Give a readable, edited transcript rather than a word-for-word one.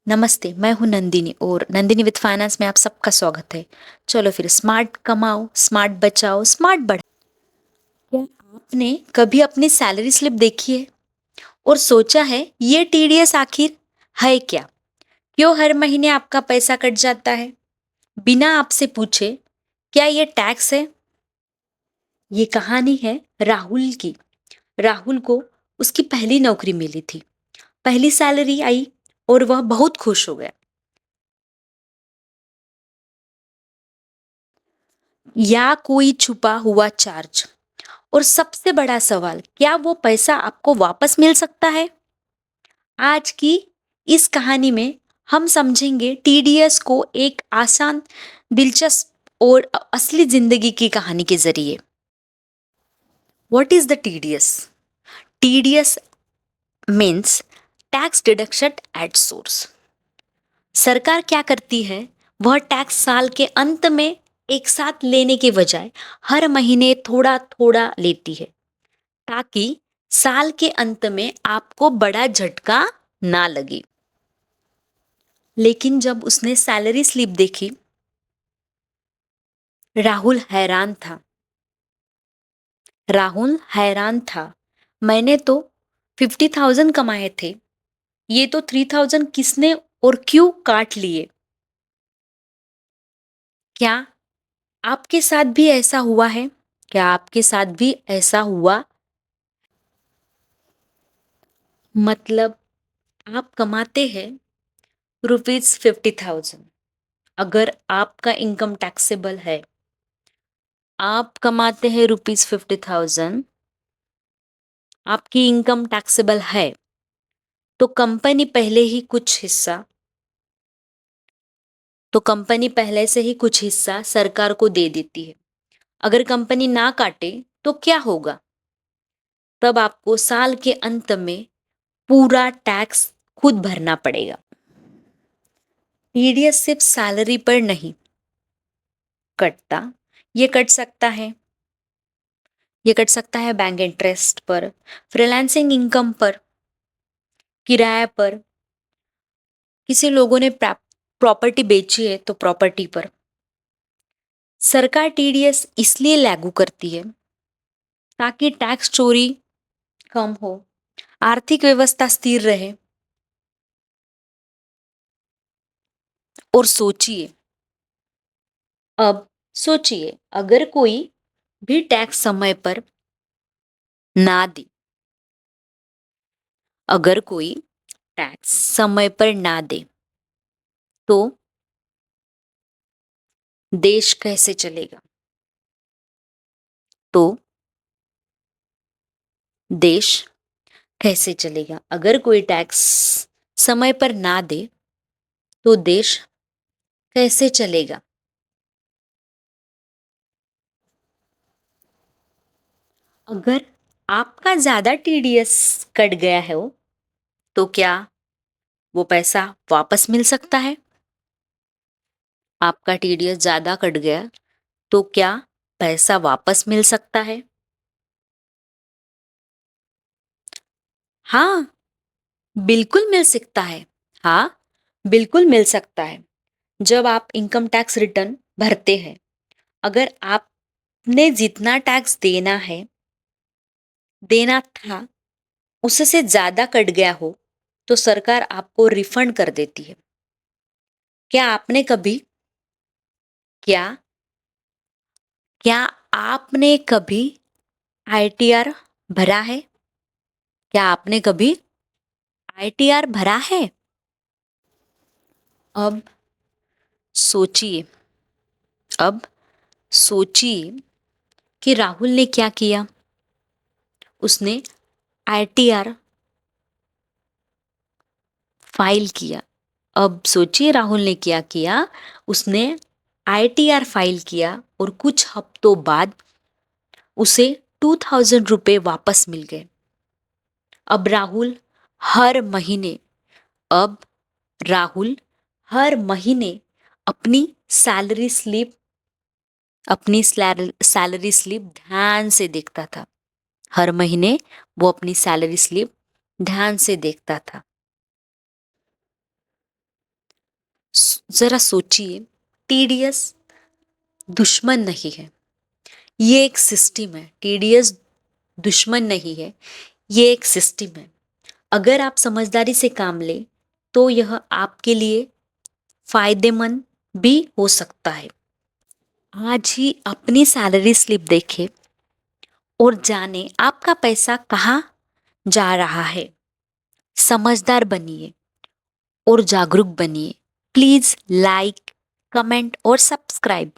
नमस्ते, मैं हूँ नंदिनी और नंदिनी विद फाइनेंस में आप सबका स्वागत है। चलो फिर स्मार्ट कमाओ, स्मार्ट बचाओ, स्मार्ट बढ़ाओ। क्या आपने कभी अपनी सैलरी स्लिप देखी है और सोचा है ये टीडीएस आखिर है क्या? क्यों हर महीने आपका पैसा कट जाता है बिना आपसे पूछे? क्या ये टैक्स है? ये कहानी है राहुल की। राहुल को उसकी पहली नौकरी मिली थी, पहली सैलरी आई और वह बहुत खुश हो गया। या कोई छुपा हुआ चार्ज? और सबसे बड़ा सवाल, क्या वो पैसा आपको वापस मिल सकता है? आज की इस कहानी में हम समझेंगे टीडीएस को एक आसान, दिलचस्प और असली जिंदगी की कहानी के जरिए। What is the TDS? TDS means tax deduction at source. सरकार क्या करती है, वह टैक्स साल के अंत में एक साथ लेने के बजाय हर महीने थोड़ा थोड़ा लेती है, ताकि साल के अंत में आपको बड़ा झटका ना लगे। लेकिन जब उसने सैलरी स्लिप देखी, राहुल हैरान था। राहुल हैरान था। मैंने तो 50,000 कमाए थे, ये तो 3,000 किसने और क्यों काट लिए? क्या आपके साथ भी ऐसा हुआ है? क्या आपके साथ भी ऐसा हुआ? मतलब आप कमाते हैं ₹50,000। अगर आपका इनकम टैक्सेबल है, आप कमाते हैं ₹50,000, आपकी इनकम टैक्सेबल है, तो कंपनी पहले ही कुछ हिस्सा तो कंपनी पहले से ही कुछ हिस्सा सरकार को दे देती है। अगर कंपनी ना काटे तो क्या होगा? तब आपको साल के अंत में पूरा टैक्स खुद भरना पड़ेगा। टीडीएस सिर्फ सैलरी पर नहीं कटता, ये कट सकता है ये कट सकता है बैंक इंटरेस्ट पर, फ्रीलांसिंग इनकम पर, किराए पर, किसी लोगों ने प्रॉपर्टी बेची है तो प्रॉपर्टी पर। सरकार टीडीएस इसलिए लागू करती है ताकि टैक्स चोरी कम हो, आर्थिक व्यवस्था स्थिर रहे। और सोचिए, अगर कोई भी टैक्स समय पर ना दे, अगर कोई टैक्स समय पर ना दे, तो देश कैसे चलेगा? तो देश कैसे चलेगा? अगर कोई टैक्स समय पर ना दे, तो देश कैसे चलेगा? अगर आपका ज्यादा टीडीएस कट गया है वो, तो क्या वो पैसा वापस मिल सकता है? आपका टीडीएस ज्यादा कट गया तो क्या पैसा वापस मिल सकता है? हाँ, बिल्कुल मिल सकता है। हाँ, बिल्कुल मिल सकता है। जब आप इनकम टैक्स रिटर्न भरते हैं, अगर आपने जितना टैक्स देना था, उससे ज्यादा कट गया हो, तो सरकार आपको रिफंड कर देती है। क्या आपने कभी क्या क्या आपने कभी आईटीआर भरा है? क्या आपने कभी आईटीआर भरा है? अब सोचिए अब सोचिए कि राहुल ने क्या किया। उसने आईटीआर फाइल किया। अब सोचिए राहुल ने क्या किया। उसने आईटीआर फाइल किया और कुछ हफ्तों बाद उसे 2,000 रुपये वापस मिल गए। अब राहुल हर महीने अब राहुल हर महीने अपनी सैलरी स्लिप सैलरी स्लिप ध्यान से देखता था। हर महीने वो अपनी सैलरी स्लिप ध्यान से देखता था। जरा सोचिए, टीडीएस दुश्मन नहीं है, ये एक सिस्टम है। टीडीएस दुश्मन नहीं है, ये एक सिस्टम है। अगर आप समझदारी से काम लें तो यह आपके लिए फायदेमंद भी हो सकता है। आज ही अपनी सैलरी स्लिप देखें और जाने आपका पैसा कहाँ जा रहा है। समझदार बनिए और जागरूक बनिए। प्लीज लाइक, कमेंट और सब्सक्राइब।